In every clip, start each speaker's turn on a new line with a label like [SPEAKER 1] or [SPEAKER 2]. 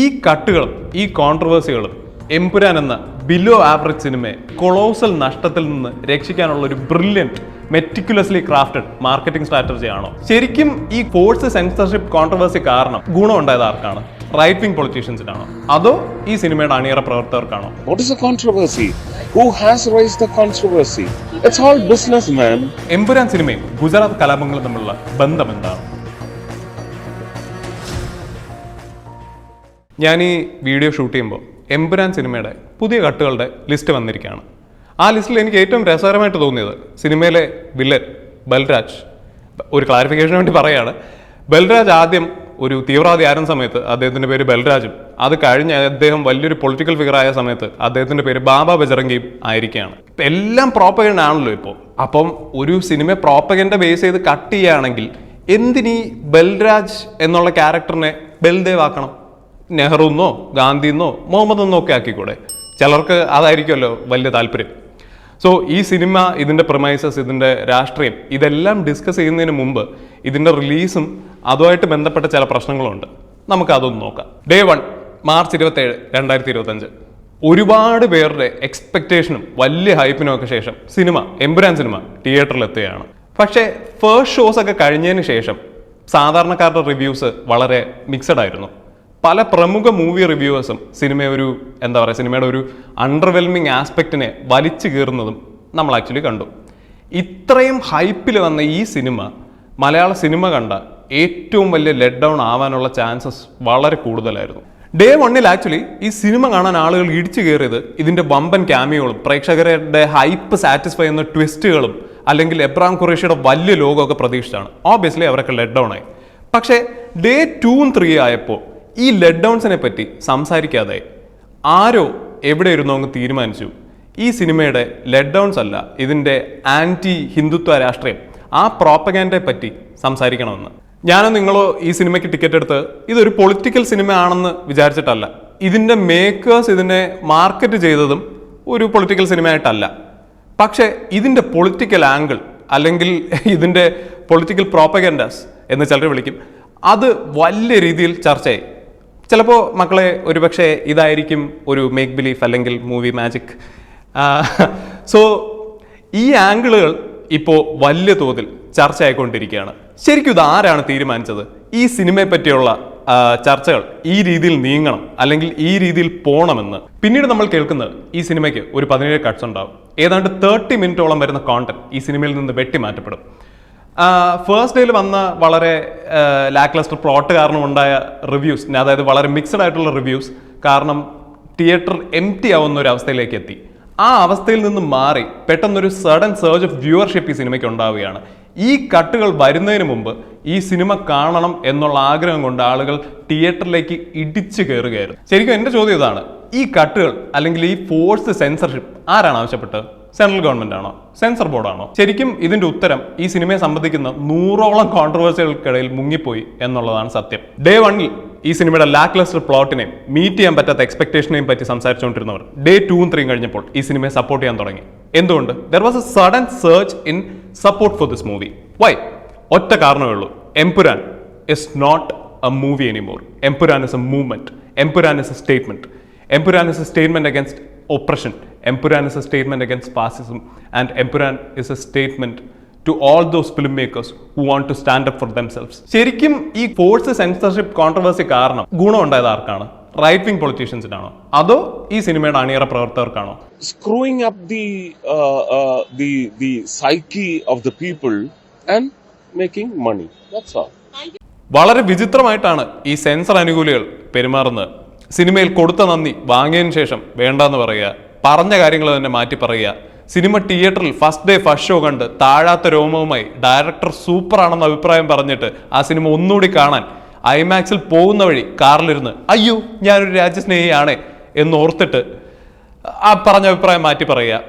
[SPEAKER 1] ഈ കട്ടുകളും ഈ കോൺട്രവേഴ്സികളും എമ്പുരാൻ എന്ന ബിലോ ആവറേജ് സിനിമയെ കൊളോസൽ നഷ്ടത്തിൽ നിന്ന് രക്ഷിക്കാനുള്ള ഒരു brilliant meticulously crafted marketing strategy ആണോ? ശരിക്കും ഈ ഫോഴ്സ് സെൻസർഷിപ്പ് കോൺട്രവേഴ്സി കാരണം ഗുണം ഉണ്ടായത് ആർക്കാണ്? റൈറ്റ് വിംഗ് പൊളിറ്റീഷ്യൻസിനാണോ അതോ ഈ സിനിമയുടെ അണിയറ പ്രവർത്തകർക്കാണോ?
[SPEAKER 2] What is the controversy? Who has raised the controversy? It's all business, man.
[SPEAKER 1] Empuraan സിനിമയും ഗുജറാത്ത് കലാപങ്ങളും തമ്മിലുള്ള ബന്ധം എന്താണ്? ഞാൻ ഈ വീഡിയോ ഷൂട്ട് ചെയ്യുമ്പോൾ എമ്പുരാൻ സിനിമയുടെ പുതിയ കട്ടുകളുടെ ലിസ്റ്റ് വന്നിരിക്കുകയാണ്. ആ ലിസ്റ്റിൽ എനിക്ക് ഏറ്റവും രസകരമായിട്ട് തോന്നിയത് സിനിമയിലെ വില്ലൻ ബൽരാജ്. ഒരു ക്ലാരിഫിക്കേഷന് വേണ്ടി പറയുകയാണ്, ബൽരാജ് ആദ്യം ഒരു തീവ്രവാദി ആയിരുന്ന സമയത്ത് അദ്ദേഹത്തിൻ്റെ പേര് ബൽരാജും, അത് കഴിഞ്ഞ് അദ്ദേഹം വലിയൊരു പൊളിറ്റിക്കൽ ഫിഗർ ആയ സമയത്ത് അദ്ദേഹത്തിൻ്റെ പേര് ബാബ ബജറംഗിയും ആയിരിക്കുകയാണ്. ഇപ്പം എല്ലാം പ്രോപ്പഗൻഡ ആണല്ലോ ഇപ്പോൾ. അപ്പം ഒരു സിനിമ പ്രോപ്പഗൻഡ ബേസ് ചെയ്ത് കട്ട് ചെയ്യുകയാണെങ്കിൽ എന്തിനീ ബൽരാജ് എന്നുള്ള ക്യാരക്ടറിനെ ബൽദേവ് ആക്കണം? നെഹ്റുന്നോ ഗാന്ധിന്നോ മുഹമ്മദെന്നോ ഒക്കെ ആക്കിക്കൂടെ? ചിലർക്ക് അതായിരിക്കുമല്ലോ വലിയ താല്പര്യം. സോ ഈ സിനിമ, ഇതിൻ്റെ പ്രൊമൈസസ്, ഇതിൻ്റെ രാഷ്ട്രീയം, ഇതെല്ലാം ഡിസ്കസ് ചെയ്യുന്നതിന് മുമ്പ് ഇതിൻ്റെ റിലീസും അതുമായിട്ട് ബന്ധപ്പെട്ട ചില പ്രശ്നങ്ങളുണ്ട്. നമുക്ക് അതൊന്ന് നോക്കാം. Day 1 March 27, 2025. ഒരുപാട് പേരുടെ എക്സ്പെക്റ്റേഷനും വലിയ ഹൈപ്പിനും ഒക്കെ ശേഷം എമ്പുരാൻ സിനിമ തിയേറ്ററിൽ എത്തുകയാണ്. പക്ഷേ ഫസ്റ്റ് ഷോസ് ഒക്കെ കഴിഞ്ഞതിന് ശേഷം സാധാരണക്കാരുടെ റിവ്യൂസ് വളരെ മിക്സഡ് ആയിരുന്നു. പല പ്രമുഖ മൂവി റിവ്യൂവേഴ്സും സിനിമയുടെ ഒരു അണ്ടർവെൽമിങ് ആസ്പെക്റ്റിനെ വലിച്ചു കീറുന്നതും നമ്മൾ ആക്ച്വലി കണ്ടു. ഇത്രയും ഹൈപ്പിൽ വന്ന ഈ സിനിമ മലയാള സിനിമ കണ്ട ഏറ്റവും വലിയ ലെറ്റ് ഡൗൺ ആവാനുള്ള ചാൻസസ് വളരെ കൂടുതലായിരുന്നു. ഡേ 1 ആക്ച്വലി ഈ സിനിമ കാണാൻ ആളുകൾ ഇടിച്ചു കയറിയത് ഇതിൻ്റെ വമ്പൻ ക്യാമിയോകളും പ്രേക്ഷകരുടെ ഹൈപ്പ് സാറ്റിസ്ഫൈ ചെയ്യുന്ന ട്വിസ്റ്റുകളും അല്ലെങ്കിൽ എബ്രാം ഖുറേഷിയുടെ വലിയ ലോഗമൊക്കെ പ്രതീക്ഷിച്ചാണ്. ഓബിയസ്ലി അവരൊക്കെ ലെറ്റ് ഡൗൺ ആയി. പക്ഷേ ഡേ 2 3 ആയപ്പോൾ ഈ ലെറ്റ് ഡൗൺസിനെ പറ്റി സംസാരിക്കാതെ ആരോ എവിടെ ഇരുന്നോ അങ്ങ് തീരുമാനിച്ചു ഈ സിനിമയുടെ ലെറ്റ് ഡൗൺസ് അല്ല, ഇതിൻ്റെ ആൻറ്റി ഹിന്ദുത്വ രാഷ്ട്രീയം, ആ പ്രോപ്പഗൻഡയെ പറ്റി സംസാരിക്കണമെന്ന്. ഞാനോ നിങ്ങളോ ഈ സിനിമയ്ക്ക് ടിക്കറ്റ് എടുത്ത് ഇതൊരു പൊളിറ്റിക്കൽ സിനിമ ആണെന്ന് വിചാരിച്ചിട്ടല്ല. ഇതിൻ്റെ മേക്കേഴ്സ് ഇതിനെ മാർക്കറ്റ് ചെയ്തതും ഒരു പൊളിറ്റിക്കൽ സിനിമയായിട്ടല്ല. പക്ഷേ ഇതിൻ്റെ പൊളിറ്റിക്കൽ ആംഗിൾ അല്ലെങ്കിൽ ഇതിൻ്റെ പൊളിറ്റിക്കൽ പ്രോപ്പഗൻഡാസ് എന്ന് ചിലർ വിളിക്കും, അത് വലിയ രീതിയിൽ ചർച്ചയായി. ചിലപ്പോൾ മക്കളെ ഒരുപക്ഷെ ഇതായിരിക്കും ഒരു മേക്ക് ബിലീഫ് അല്ലെങ്കിൽ മൂവി മാജിക്. സോ ഈ ആംഗിളുകൾ ഇപ്പോൾ വലിയ തോതിൽ ചർച്ചയായിക്കൊണ്ടിരിക്കുകയാണ്. ശരിക്കും ഇത് ആരാണ് തീരുമാനിച്ചത്? ഈ സിനിമയെ പറ്റിയുള്ള ചർച്ചകൾ ഈ രീതിയിൽ നീങ്ങണം അല്ലെങ്കിൽ ഈ രീതിയിൽ പോകണമെന്ന്. പിന്നീട് നമ്മൾ കേൾക്കുന്നത് ഈ സിനിമയ്ക്ക് ഒരു 17 കട്ട്സ് ഉണ്ടാവും. ഏതാണ്ട് 30 മിനിറ്റോളം വരുന്ന കോണ്ടന്റ് ഈ സിനിമയിൽ നിന്ന് വെട്ടിമാറ്റപ്പെടും. ഫസ്റ്റ് ഡേയിൽ വന്ന വളരെ ലാക്ലസ്റ്റർ പ്ലോട്ട് കാരണം ഉണ്ടായ റിവ്യൂസ്, അതായത് വളരെ മിക്സഡ് ആയിട്ടുള്ള റിവ്യൂസ് കാരണം തിയേറ്റർ എംപ്റ്റി ആവുന്ന ഒരു അവസ്ഥയിലേക്ക് എത്തി. ആ അവസ്ഥയിൽ നിന്ന് മാറി പെട്ടെന്നൊരു സഡൻ സർജ് ഓഫ് വ്യൂവർഷിപ്പ് ഈ സിനിമയ്ക്ക് ഉണ്ടാവുകയാണ്. ഈ കട്ടുകൾ വരുന്നതിന് മുമ്പ് ഈ സിനിമ കാണണം എന്നുള്ള ആഗ്രഹം കൊണ്ട് ആളുകൾ തിയേറ്ററിലേക്ക് ഇടിച്ചു കയറുകയായിരുന്നു. ശരിക്കും എൻ്റെ ചോദ്യം ഇതാണ്, ഈ കട്ടുകൾ അല്ലെങ്കിൽ ഈ ഫോഴ്സ് സെൻസർഷിപ്പ് ആരാണ് ആവശ്യപ്പെട്ടത്? സെൻട്രൽ ഗവൺമെന്റ് ആണോ? സെൻസർ ബോർഡാണോ? ശരിക്കും ഇതിന്റെ ഉത്തരം ഈ സിനിമയെ സംബന്ധിക്കുന്ന 100ഓളം കോൺട്രവേഴ്സികൾക്കിടയിൽ മുങ്ങിപ്പോയി എന്നുള്ളതാണ് സത്യം. ഡേ 1 ഈ സിനിമയുടെ ലാക്ലസ്റ്റർ പ്ലോട്ടിനെയും മീറ്റ് ചെയ്യാൻ പറ്റാത്ത എക്സ്പെക്ടേഷനെയും പറ്റി സംസാരിച്ചുകൊണ്ടിരുന്നവർ ഡേ 2 3 കഴിഞ്ഞപ്പോൾ ഈ സിനിമയെ സപ്പോർട്ട് ചെയ്യാൻ തുടങ്ങി. എന്തുകൊണ്ട്? There was a sudden search in support for this movie. Why? ഒറ്റ കാരണമേ ഉള്ളൂ. Empuraan is not a movie anymore. Empuraan is a movement. Empuraan is a statement. Empuran is a statement against oppression. Empuran is a statement against fascism. And Empuran is a statement to all those filmmakers who want to stand up for themselves. ശരിക്കും ഈ force censorship controversy കാരണം ഗുണം ഉണ്ടായത് ആർക്കാണ്? Right wing പൊളിറ്റീഷ്യൻസിനാണോ അതോ ഈ സിനിമയുടെ അണിയറ പ്രവർത്തകർക്കാണോ?
[SPEAKER 2] Screwing up the psyche of the people and making money. That's all.
[SPEAKER 1] വളരെ വിചിത്രമായിട്ടാണ് ഈ സെൻസർ അനുകൂലികൾ പെരുമാറുന്നത്. സിനിമയിൽ കൊടുത്ത നന്ദി വാങ്ങിയതിനു ശേഷം വേണ്ടെന്ന് പറയുക, പറഞ്ഞ കാര്യങ്ങൾ തന്നെ മാറ്റി പറയുക. സിനിമ തിയേറ്ററിൽ ഫസ്റ്റ് ഡേ ഫസ്റ്റ് ഷോ കണ്ട് താഴാത്ത രോമവുമായി ഡയറക്ടർ സൂപ്പറാണെന്ന് അഭിപ്രായം പറഞ്ഞിട്ട് ആ സിനിമ ഒന്നുകൂടി കാണാൻ ഐമാക്സിൽ പോകുന്ന വഴി കാറിലിരുന്ന് അയ്യോ ഞാനൊരു രാജ്യസ്നേഹിയാണേ എന്ന് ഓർത്തിട്ട് ആ പറഞ്ഞ അഭിപ്രായം മാറ്റി പറയുക.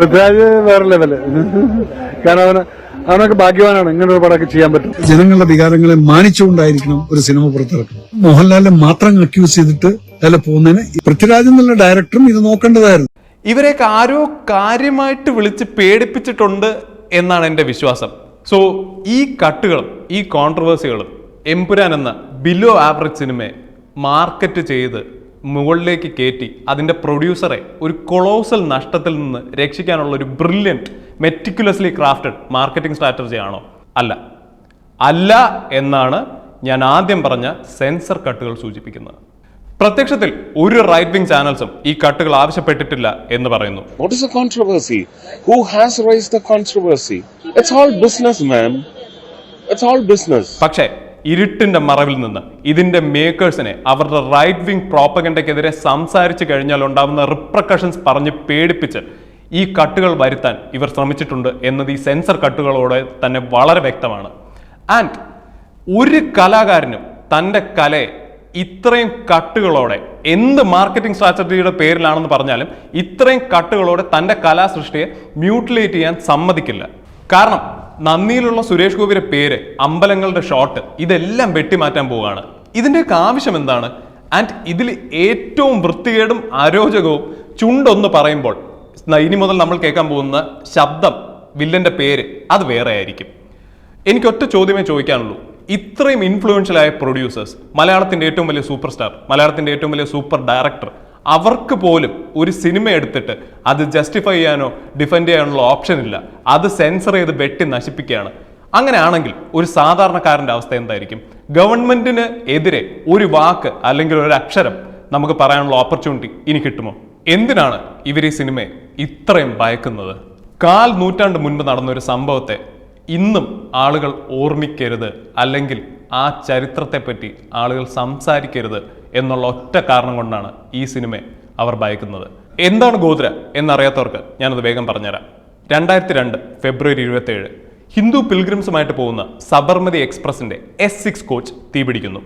[SPEAKER 3] പൃഥ്വിരാജ് വേറെ ലെവല്. കാരണം അവനൊക്കെ ഭാഗ്യവാനാണ്, ഇങ്ങനെ ഒരു പടമൊക്കെ ചെയ്യാൻ പറ്റും.
[SPEAKER 4] ജനങ്ങളുടെ വികാരങ്ങളെ മാനിച്ചുകൊണ്ടായിരിക്കണം ഒരു സിനിമ പുറത്തിറക്കുന്നത്. മോഹൻലാലിനെ മാത്രം അക്യൂസ് ചെയ്തിട്ട് അതിൽ പോകുന്നതിന് പൃഥ്വിരാജ് എന്നുള്ള ഡയറക്ടറും ഇത് നോക്കേണ്ടതായിരുന്നു.
[SPEAKER 1] ഇവരെയൊക്കെ ആരോ കാര്യമായിട്ട് വിളിച്ച് പേടിപ്പിച്ചിട്ടുണ്ട് എന്നാണ് എൻ്റെ വിശ്വാസം. സോ ഈ കട്ടുകളും ഈ കോൺട്രവേഴ്സികളും എമ്പുരാൻ എന്ന ബിലോ ആവറേജ് സിനിമയെ മാർക്കറ്റ് ചെയ്ത് മുകളിലേക്ക് കയറ്റി അതിൻ്റെ പ്രൊഡ്യൂസറെ ഒരു കൊളോസൽ നഷ്ടത്തിൽ നിന്ന് രക്ഷിക്കാനുള്ള ഒരു brilliant meticulously crafted marketing strategy ആണോ? അല്ല എന്നാണ് ഞാൻ ആദ്യം പറഞ്ഞ സെൻസർ കട്ടുകൾ സൂചിപ്പിക്കുന്നത്. പ്രത്യക്ഷത്തിൽ ഒരു റൈറ്റ് വിംഗ് ചാനൽസും ഈ കട്ടുകൾ ആവശ്യപ്പെട്ടിട്ടില്ല എന്ന് പറയുന്നു.
[SPEAKER 2] What is the controversy? Who has raised the controversy? It's all business, man. It's all business.
[SPEAKER 1] പക്ഷേ ഇരുട്ടിന്റെ മറവിൽ നിന്ന് ഇതിന്റെ മേക്കേഴ്സിനെ അവരുടെ റൈറ്റ് വിംഗ് പ്രോപ്പഗൻഡയ്ക്കെതിരെ സംസാരിച്ചു കഴിഞ്ഞാൽ ഉണ്ടാവുന്ന റിപ്രക്കഷൻസ് പറഞ്ഞ് പേടിപ്പിച്ച് ഈ കട്ടുകൾ വരുത്താൻ ഇവർ ശ്രമിച്ചിട്ടുണ്ട് എന്നത് ഈ സെൻസർ കട്ടുകളോടെ തന്നെ വളരെ വ്യക്തമാണ്. ആൻഡ് ഒരു കലാകാരനും തൻ്റെ കലയെ ഇത്രയും കട്ടുകളോടെ, എന്ത് മാർക്കറ്റിംഗ് സ്ട്രാറ്റജിയുടെ പേരിലാണെന്ന് പറഞ്ഞാലും ഇത്രയും കട്ടുകളോടെ തൻ്റെ കലാസൃഷ്ടിയെ മ്യൂട്ടിലേറ്റ് ചെയ്യാൻ സമ്മതിക്കില്ല. കാരണം നന്ദിയിലുള്ള സുരേഷ് ഗോപിയുടെ പേര്, അമ്പലങ്ങളുടെ ഷോട്ട്, ഇതെല്ലാം വെട്ടിമാറ്റാൻ പോവുകയാണ്. ഇതിൻ്റെയൊക്കെ ആവശ്യം എന്താണ്? ആൻഡ് ഇതിൽ ഏറ്റവും വൃത്തികേടും അരോചകവും ചുണ്ടൊന്ന് പറയുമ്പോൾ ഇനി മുതൽ നമ്മൾ കേൾക്കാൻ പോകുന്ന ശബ്ദം, വില്ലന്റെ പേര്, അത് വേറെ ആയിരിക്കും. എനിക്കൊറ്റ ചോദ്യമേ ചോദിക്കാനുള്ളൂ. ഇത്രയും ഇൻഫ്ലുവൻഷ്യൽ ആയ പ്രൊഡ്യൂസേഴ്സ്, മലയാളത്തിന്റെ ഏറ്റവും വലിയ സൂപ്പർ സ്റ്റാർ, മലയാളത്തിന്റെ ഏറ്റവും വലിയ സൂപ്പർ ഡയറക്ടർ, അവർക്ക് പോലും ഒരു സിനിമ എടുത്തിട്ട് അത് ജസ്റ്റിഫൈ ചെയ്യാനോ ഡിഫെൻഡ് ചെയ്യാനുള്ള ഓപ്ഷൻ ഇല്ല. അത് സെൻസർ ചെയ്ത് വെട്ടി നശിപ്പിക്കുകയാണ്. അങ്ങനെയാണെങ്കിൽ ഒരു സാധാരണക്കാരന്റെ അവസ്ഥ എന്തായിരിക്കും? ഗവൺമെന്റിന് എതിരെ ഒരു വാക്ക് അല്ലെങ്കിൽ ഒരു അക്ഷരം നമുക്ക് പറയാനുള്ള ഓപ്പർച്യൂണിറ്റി ഇനി കിട്ടുമോ? എന്തിനാണ് ഇവർ ഈ സിനിമയെ ഇത്രയും ഭയക്കുന്നത്? 4 നൂറ്റാണ്ട് മുൻപ് നടന്ന ഒരു സംഭവത്തെ ഇന്നും ആളുകൾ ഓർമ്മിക്കരുത്, അല്ലെങ്കിൽ ആ ചരിത്രത്തെപ്പറ്റി ആളുകൾ സംസാരിക്കരുത് എന്നുള്ള ഒറ്റ കാരണം കൊണ്ടാണ് ഈ സിനിമയെ അവർ ഭയക്കുന്നത്. എന്താണ് ഗോദ്ര എന്നറിയാത്തവർക്ക് ഞാനത് വേഗം പറഞ്ഞുതരാം. 2002 ഫെബ്രുവരി 27 ഹിന്ദു പിൽഗ്രിംസുമായിട്ട് പോകുന്ന സബർമതി എക്സ്പ്രസിന്റെ S6 കോച്ച് തീപിടിക്കുന്നു.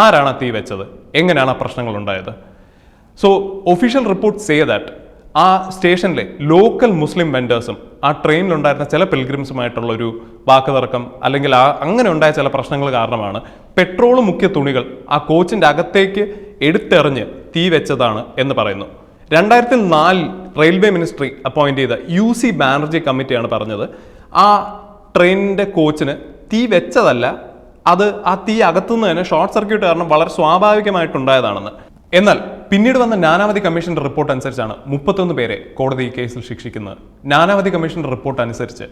[SPEAKER 1] ആരാണ് തീ വെച്ചത്? എങ്ങനെയാണ് ആ പ്രശ്നങ്ങൾ ഉണ്ടായത്? So official report say that ആ സ്റ്റേഷനിലെ ലോക്കൽ മുസ്ലിം വെൻഡേഴ്സും ആ ട്രെയിനിലുണ്ടായിരുന്ന ചില പിൽഗ്രിംസുമായിട്ടുള്ള ഒരു വാക്കുതർക്കം അല്ലെങ്കിൽ അങ്ങനെ ഉണ്ടായ ചില പ്രശ്നങ്ങൾ കാരണമാണ് പെട്രോൾ മുക്കിയ തുണികൾ ആ കോച്ചിന്റെ അകത്തേക്ക് എടുത്തെറിഞ്ഞ് തീ വെച്ചതാണ് എന്ന് പറയുന്നു. 2004 റെയിൽവേ മിനിസ്ട്രി അപ്പോയിന്റ് ചെയ്ത UC ബാനർജി കമ്മിറ്റിയാണ് പറഞ്ഞത് ആ ട്രെയിനിന്റെ കോച്ചിന് തീ വെച്ചതല്ല, അത് ആ തീ അകത്തുനിന്ന് തന്നെ ഷോർട്ട് സർക്യൂട്ട് കാരണം വളരെ സ്വാഭാവികമായിട്ടുണ്ടായതാണെന്ന്. എന്നാൽ പിന്നീട് വന്ന നാനാവതി കമ്മീഷന്റെ റിപ്പോർട്ട് അനുസരിച്ചാണ് 31 പേരെ കോടതി ഈ കേസിൽ ശിക്ഷിക്കുന്നത്. നാനാവതി കമ്മീഷന്റെ റിപ്പോർട്ട് അനുസരിച്ച്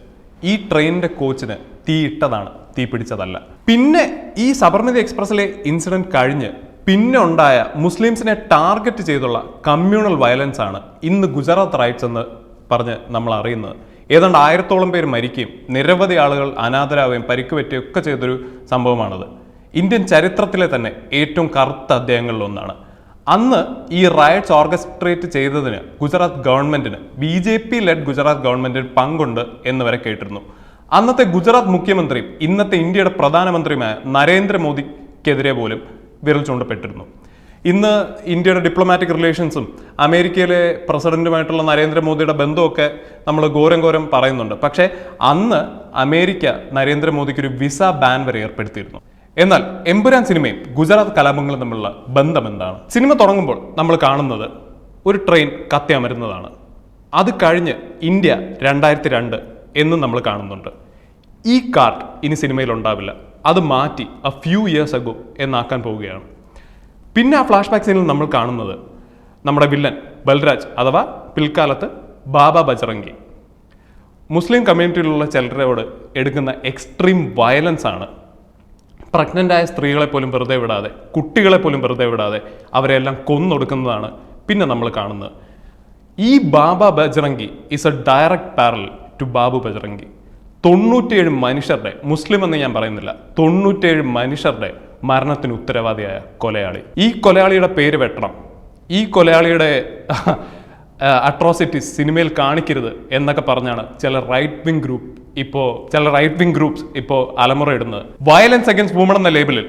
[SPEAKER 1] ഈ ട്രെയിനിന്റെ കോച്ചിന് തീ ഇട്ടതാണ്, തീ പിടിച്ചതല്ല. പിന്നെ ഈ സബർമതി എക്സ്പ്രസിലെ ഇൻസിഡന്റ് കഴിഞ്ഞ് പിന്നെ ഉണ്ടായ മുസ്ലിംസിനെ ടാർഗറ്റ് ചെയ്തുള്ള കമ്മ്യൂണൽ വയലൻസ് ആണ് ഇന്ന് ഗുജറാത്ത് റൈറ്റ്സ് എന്ന് പറഞ്ഞ് നമ്മൾ അറിയുന്നത്. ഏതാണ്ട് 1000-ഓളം പേര് മരിക്കുകയും നിരവധി ആളുകൾ അനാഥരാവുകയും പരിക്കുപറ്റുകയും ഒക്കെ ചെയ്തൊരു സംഭവമാണത്. ഇന്ത്യൻ ചരിത്രത്തിലെ തന്നെ ഏറ്റവും കറുത്ത അധ്യായങ്ങളിൽ ഒന്നാണ്. അന്ന് ഈ റയറ്റ്സ് ഓർക്കസ്ട്രേറ്റ് ചെയ്തതിന് ഗുജറാത്ത് ഗവൺമെന്റിന്, BJP ലെഡ് ഗുജറാത്ത് ഗവൺമെന്റിന് പങ്കുണ്ട് എന്ന് വരെ കേട്ടിരുന്നു. അന്നത്തെ ഗുജറാത്ത് മുഖ്യമന്ത്രിയും ഇന്നത്തെ ഇന്ത്യയുടെ പ്രധാനമന്ത്രിയുമായ നരേന്ദ്രമോദിക്കെതിരെ പോലും വിരൽ ചൂണ്ടപ്പെട്ടിരുന്നു. ഇന്ന് ഇന്ത്യയുടെ ഡിപ്ലോമാറ്റിക് റിലേഷൻസും അമേരിക്കയിലെ പ്രസിഡന്റുമായിട്ടുള്ള നരേന്ദ്രമോദിയുടെ ബന്ധമൊക്കെ നമ്മൾ ഘോരം പറയുന്നുണ്ട്. പക്ഷേ അന്ന് അമേരിക്ക നരേന്ദ്രമോദിക്ക് ഒരു വിസ ബാൻ വരെ ഏർപ്പെടുത്തിയിരുന്നു. എന്നാൽ എമ്പുരാൻ സിനിമയും ഗുജറാത്ത് കലാപങ്ങളും തമ്മിലുള്ള ബന്ധം എന്താണ്? സിനിമ തുടങ്ങുമ്പോൾ നമ്മൾ കാണുന്നത് ഒരു ട്രെയിൻ കത്തിയമരുന്നതാണ്. അത് കഴിഞ്ഞ് ഇന്ത്യ 2002 എന്നും നമ്മൾ കാണുന്നുണ്ട്. ഈ കാർട്ട് ഇനി സിനിമയിൽ ഉണ്ടാവില്ല, അത് മാറ്റി a few years ago എന്നാക്കാൻ പോവുകയാണ്. പിന്നെ ആ ഫ്ലാഷ് ബാക്ക് സീനിൽ നമ്മൾ കാണുന്നത് നമ്മുടെ വില്ലൻ ബൽരാജ്, അഥവാ പിൽക്കാലത്ത് ബാബ ബജറംഗി, മുസ്ലിം കമ്മ്യൂണിറ്റിയിലുള്ള ചിലരോട് എടുക്കുന്ന എക്സ്ട്രീം വയലൻസ് ആണ്. പ്രഗ്നൻ്റായ സ്ത്രീകളെ പോലും വെറുതെ വിടാതെ, കുട്ടികളെ പോലും വെറുതെ വിടാതെ അവരെല്ലാം കൊന്നൊടുക്കുന്നതാണ് പിന്നെ നമ്മൾ കാണുന്നത്. ഈ Baba Bajrangi is a direct parallel to Babu Bajrangi. 97 മനുഷ്യരുടെ, മുസ്ലിം എന്ന് ഞാൻ പറയുന്നില്ല, 97 മനുഷ്യരുടെ മരണത്തിന് ഉത്തരവാദിയായ കൊലയാളി. ഈ കൊലയാളിയുടെ പേര് വെട്ടണം, ഈ കൊലയാളിയുടെ അട്രോസിറ്റീസ് സിനിമയിൽ കാണിക്കരുത് എന്നൊക്കെ പറഞ്ഞാണ് ചില റൈറ്റ് വിംഗ് ഗ്രൂപ്പ്സ് ഇപ്പോൾ അലമുറയിടുന്നത്. വയലൻസ് അഗൈൻസ്റ്റ് വുമൺ എന്ന ലേബലിൽ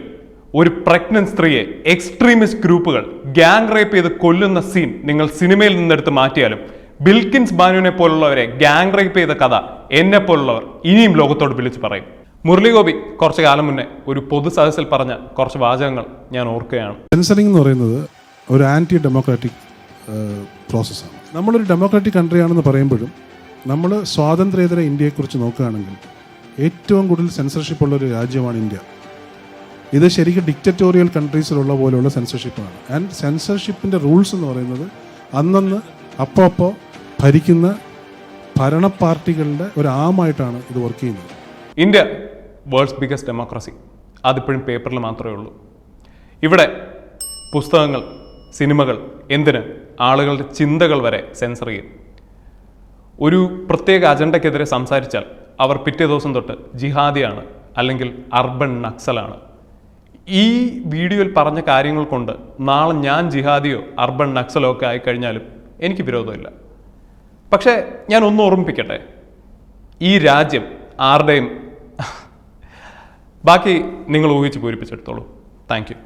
[SPEAKER 1] ഒരു പ്രഗ്നന്റ് സ്ത്രീയെ എക്സ്ട്രീമിസ്റ്റ് ഗ്രൂപ്പുകൾ ഗ്യാങ് റേപ്പ് ചെയ്ത് കൊല്ലുന്ന സീൻ നിങ്ങൾ സിനിമയിൽ നിന്നെടുത്ത് മാറ്റിയാലും ബിൽക്കിൻസ് ബാനുവിനെ പോലുള്ളവരെ ഗ്യാങ് റേപ്പ് ചെയ്ത കഥ എന്നെ പോലുള്ളവർ ഇനിയും ലോകത്തോട് വിളിച്ചു പറയും. മുരളീഗോപി കുറച്ചു കാലം മുന്നേ ഒരു പൊതു സദസ്സിൽ പറഞ്ഞ കുറച്ച് വാചകങ്ങൾ ഞാൻ ഓർക്കുകയാണ്.
[SPEAKER 5] സെൻസറിംഗ് എന്ന് പറയുന്നത് ഒരു ആൻറ്റി ഡെമോക്രാറ്റിക് പ്രോസസ്സാണ്. നമ്മളൊരു ഡെമോക്രാറ്റിക് കൺട്രി ആണെന്ന് പറയുമ്പോഴും നമ്മൾ സ്വാതന്ത്ര്യേതര ഇന്ത്യയെക്കുറിച്ച് നോക്കുകയാണെങ്കിൽ ഏറ്റവും കൂടുതൽ സെൻസർഷിപ്പ് ഉള്ളൊരു രാജ്യമാണ് ഇന്ത്യ. ഇത് ശരിക്കും ഡിക്റ്ററ്റോറിയൽ കൺട്രീസിലുള്ള പോലെയുള്ള സെൻസർഷിപ്പാണ്. ആൻഡ് സെൻസർഷിപ്പിൻ്റെ റൂൾസ് എന്ന് പറയുന്നത് അന്നന്ന് അപ്പോൾ ഭരിക്കുന്ന ഭരണ പാർട്ടികളുടെ ഒരു ആമായിട്ടാണ് ഇത് വർക്ക് ചെയ്യുന്നത്.
[SPEAKER 1] ഇന്ത്യ വേൾഡ്സ് ബിഗസ്റ്റ് ഡെമോക്രസി, അതിപ്പോഴും പേപ്പറിൽ മാത്രമേ ഉള്ളൂ. ഇവിടെ പുസ്തകങ്ങൾ, സിനിമകൾ, എന്തിന് ആളുകളുടെ ചിന്തകൾ വരെ സെൻസർ ചെയ്യും. ഒരു പ്രത്യേക അജണ്ടയ്ക്കെതിരെ സംസാരിച്ചാൽ അവർ പിറ്റേ ദിവസം തൊട്ട് ജിഹാദിയാണ് അല്ലെങ്കിൽ അർബൻ നക്സലാണ്. ഈ വീഡിയോയിൽ പറഞ്ഞ കാര്യങ്ങൾ കൊണ്ട് നാളെ ഞാൻ ജിഹാദിയോ അർബൻ നക്സലോ ഒക്കെ ആയിക്കഴിഞ്ഞാലും എനിക്ക് വിരോധമില്ല. പക്ഷേ ഞാൻ ഒന്ന് ഓർമ്മിപ്പിക്കട്ടെ, ഈ രാജ്യം ആരുടെയും ബാക്കി നിങ്ങൾ ഊഹിച്ച് പൂരിപ്പിച്ചെടുത്തോളൂ. Thank you.